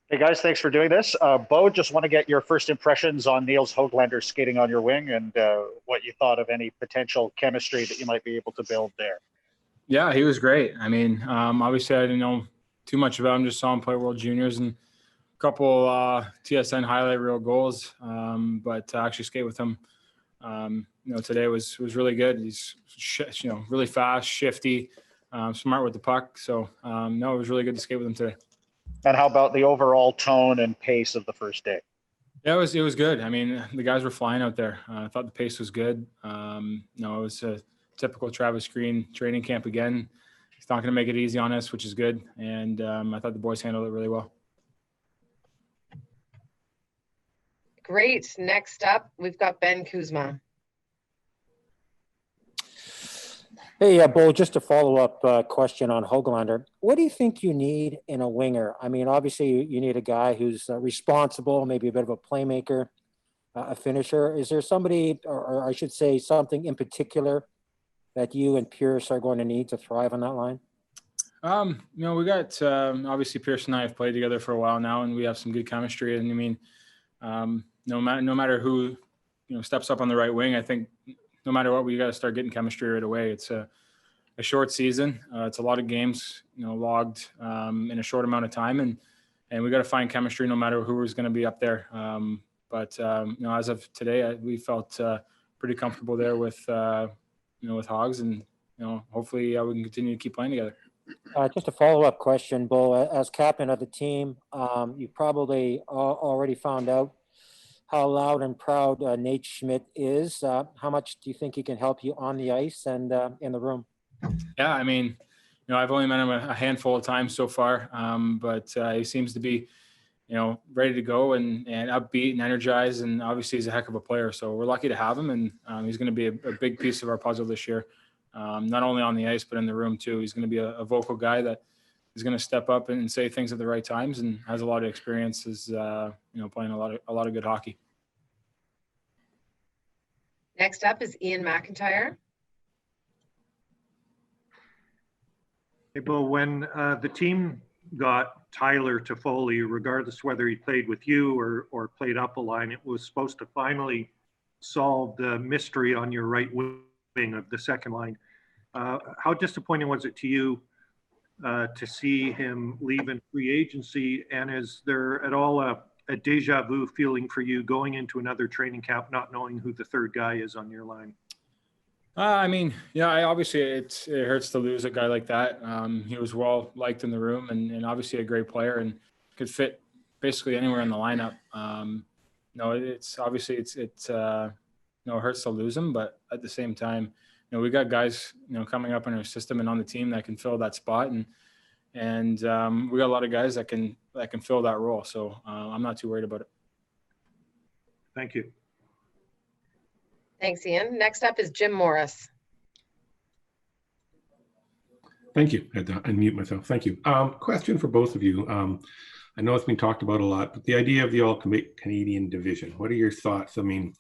Hey guys, thanks for doing this. Bo, just want to get your first impressions on Niels Hoaglander skating on your wing and what you thought of any potential chemistry that you might be able to build there. Yeah, he was great. I mean, obviously I didn't know too much about him. Just saw him play World Juniors and a couple TSN highlight reel goals. But to actually skate with him, today was really good. He's really fast, shifty, smart with the puck. So no, it was really good to skate with him today. And how about the overall tone and pace of the first day? Yeah, it was good. I mean, the guys were flying out there. I thought the pace was good. It was a typical Travis Green training camp again. He's not going to make it easy on us, which is good. And I thought the boys handled it really well. Great. Next up, we've got Ben Kuzma. Hey, Bo, just a follow-up question on Hoglander. What do you think you need in a winger? I mean, obviously you need a guy who's responsible, maybe a bit of a playmaker, a finisher. Is there somebody, or I should say something in particular that you and Pierce are going to need to thrive on that line? We got obviously Pierce and I have played together for a while now, and we have some good chemistry. And I mean, no matter who steps up on the right wing, I think no matter what, we got to start getting chemistry right away. It's a short season. It's a lot of games, logged in a short amount of time, and we got to find chemistry no matter who is going to be up there. But as of today, we felt pretty comfortable there with with Hogs, and hopefully we can continue to keep playing together. Just a follow-up question, Bo. As captain of the team, you probably already found out how loud and proud Nate Schmidt is. How much do you think he can help you on the ice and in the room? Yeah, I mean, I've only met him a handful of times so far, but he seems to be, ready to go and upbeat and energized, and obviously he's a heck of a player. So we're lucky to have him, and he's going to be a big piece of our puzzle this year, not only on the ice but in the room too. He's going to be a vocal guy that is going to step up and say things at the right times, and has a lot of experiences, playing a lot of good hockey. Next up is Ian McIntyre. Hey, Bo, when the team got Tyler Toffoli, regardless whether he played with you or played up a line, it was supposed to finally solve the mystery on your right wing of the second line. How disappointing was it to you to see him leave in free agency? And is there at all a deja vu feeling for you going into another training camp, not knowing who the third guy is on your line? I mean, obviously it hurts to lose a guy like that. He was well liked in the room, and obviously a great player and could fit basically anywhere in the lineup. It's obviously it hurts to lose him, but at the same time, we got guys coming up in our system and on the team that can fill that spot, and we got a lot of guys that can fill that role. So I'm not too worried about it. Thank you. Thanks, Ian. Next up is Jim Morris. Thank you. I had to unmute myself. Thank you. Question for both of you. I know it's been talked about a lot, but the idea of the All-Canadian division, what are your thoughts? I mean,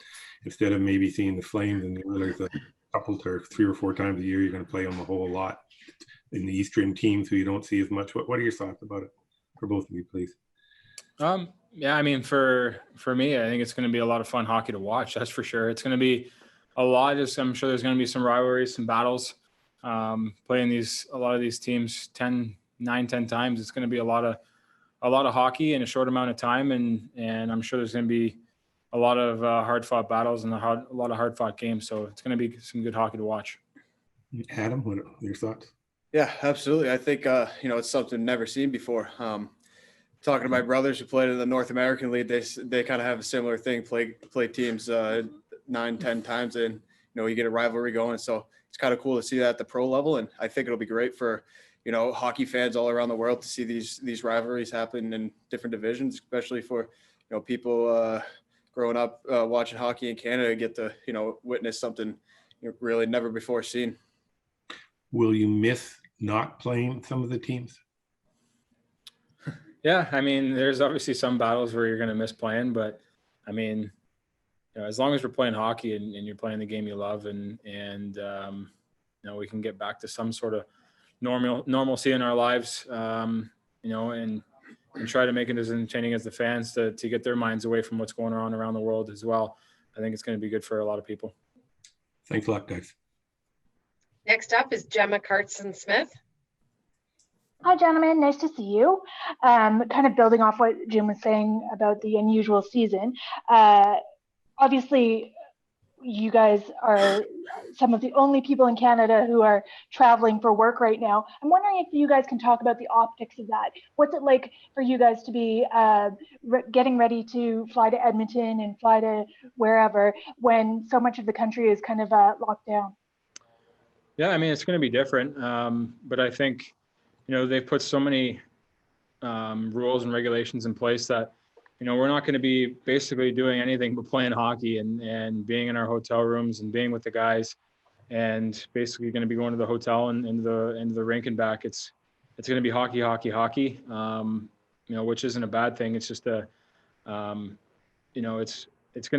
instead of maybe seeing the Flames and the Oilers a couple or 3 or 4 times a year, you're going to play them a whole lot in the Eastern teams who you don't see as much. What are your thoughts about it for both of you, please? Yeah, I mean, for me, I think it's going to be a lot of fun hockey to watch. That's for sure. It's going to be a lot. I'm sure there's going to be some rivalries, some battles. Playing a lot of these teams 10 times. It's going to be a lot of hockey in a short amount of time, and I'm sure there's going to be a lot of hard-fought battles and a lot of hard-fought games. So it's going to be some good hockey to watch. Adam, what are your thoughts? Yeah, absolutely. I think it's something never seen before. Talking to my brothers who played in the North American League, they kind of have a similar thing. Play teams 9-10 times, and you get a rivalry going. So it's kind of cool to see that at the pro level, and I think it'll be great for hockey fans all around the world to see these rivalries happen in different divisions, especially for people growing up watching hockey in Canada, get to witness something really never before seen. Will you miss not playing some of the teams? Yeah, I mean, there's obviously some battles where you're going to miss playing, but I mean, as long as we're playing hockey and you're playing the game you love, and we can get back to some sort of normalcy in our lives, and and try to make it as entertaining as the fans to get their minds away from what's going on around the world as well. I think it's going to be good for a lot of people. Thanks a lot, guys. Next up is Gemma Cartson-Smith. Hi, gentlemen. Nice to see you. Kind of building off what Jim was saying about the unusual season. Obviously, you guys are some of the only people in Canada who are traveling for work right now. I'm wondering if you guys can talk about the optics of that. What's it like for you guys to be getting ready to fly to Edmonton and fly to wherever when so much of the country is kind of locked down? Yeah, I mean, it's going to be different. But I think, they've put so many rules and regulations in place that, we're not going to be basically doing anything but playing hockey and being in our hotel rooms and being with the guys, and basically going to be going to the hotel and into the rink and back. It's going to be hockey, which isn't a bad thing. It's just it's going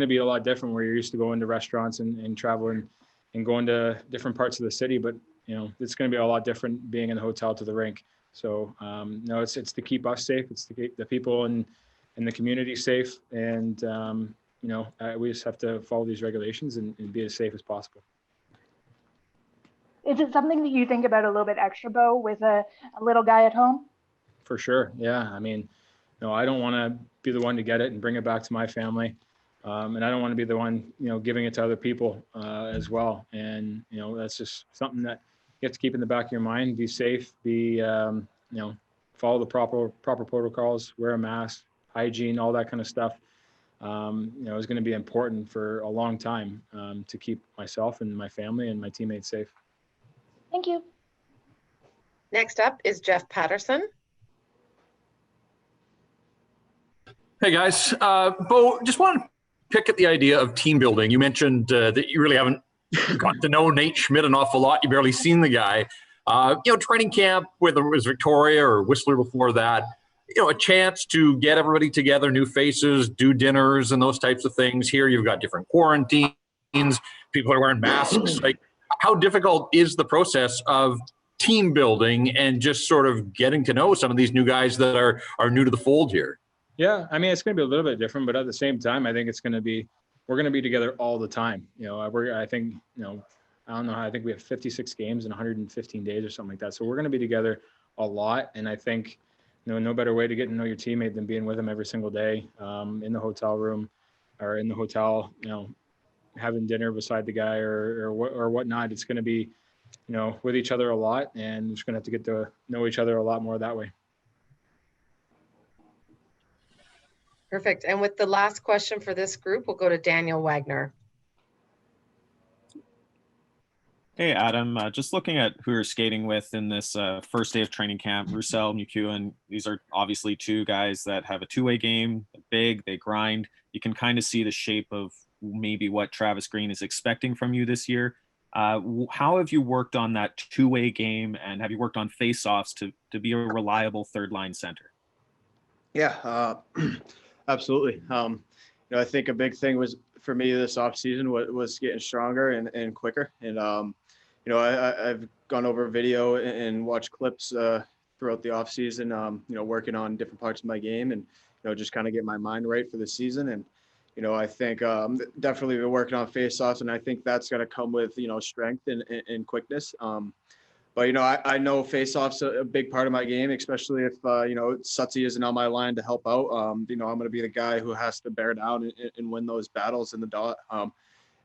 to be a lot different where you're used to going to restaurants and traveling and going to different parts of the city, but it's going to be a lot different being in the hotel to the rink. So no, it's to keep us safe. It's to keep the people in the community safe, and we just have to follow these regulations and be as safe as possible. Is it something that you think about a little bit extra, Bo, with a little guy at home? For sure, yeah. I mean, I don't want to be the one to get it and bring it back to my family, and I don't want to be the one giving it to other people as well. And that's just something that you have to keep in the back of your mind. Be safe. Be follow the proper protocols. Wear a mask. Hygiene, all that kind of stuff, is going to be important for a long time to keep myself and my family and my teammates safe. Thank you. Next up is Jeff Patterson. Hey guys, Bo, just want to pick at the idea of team building. You mentioned that you really haven't got to know Nate Schmidt an awful lot. You've barely seen the guy. Training camp, whether it was Victoria or Whistler before that, a chance to get everybody together, new faces, do dinners and those types of things. Here you've got different quarantines, people are wearing masks. Like, how difficult is the process of team building and just sort of getting to know some of these new guys that are new to the fold here? Yeah, I mean, it's going to be a little bit different, but at the same time, I think we're going to be together all the time. I think we have 56 games in 115 days or something like that. So we're going to be together a lot. And I think, no better way to get to know your teammate than being with them every single day in the hotel room or in the hotel, having dinner beside the guy or whatnot. It's going to be, with each other a lot, and we're just going to have to get to know each other a lot more that way. Perfect. And with the last question for this group, we'll go to Daniel Wagner. Hey, Adam, just looking at who you're skating with in this first day of training camp, Roussel, McEwen, these are obviously two guys that have a two-way game, big, they grind. You can kind of see the shape of maybe what Travis Green is expecting from you this year. How have you worked on that two-way game, and have you worked on face-offs to be a reliable third-line center? Yeah, absolutely. I think a big thing was for me this offseason was getting stronger and quicker. And, I've gone over video and watched clips throughout the offseason, working on different parts of my game and, just kind of get my mind right for the season. And, I think definitely been working on face-offs, and I think that's going to come with, strength and quickness. But, I know face-offs a big part of my game, especially if, Sutsy isn't on my line to help out. I'm going to be the guy who has to bear down and win those battles in the dot.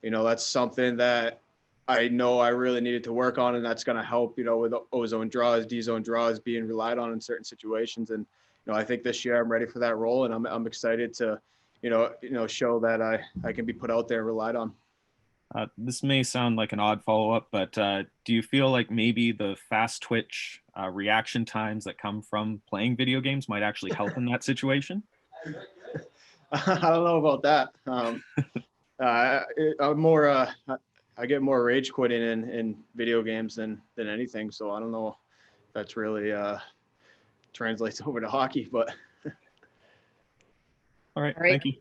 That's something that I know I really needed to work on, and that's going to help, with O-zone draws, D-zone draws being relied on in certain situations. And, I think this year I'm ready for that role, and I'm excited to, show that I can be put out there and relied on. This may sound like an odd follow-up, but do you feel like maybe the fast twitch reaction times that come from playing video games might actually help in that situation? I don't know about that. I'm more, I get more rage quitting in video games than anything. So I don't know if that's really translates over to hockey, but. All right. All right. Thank you.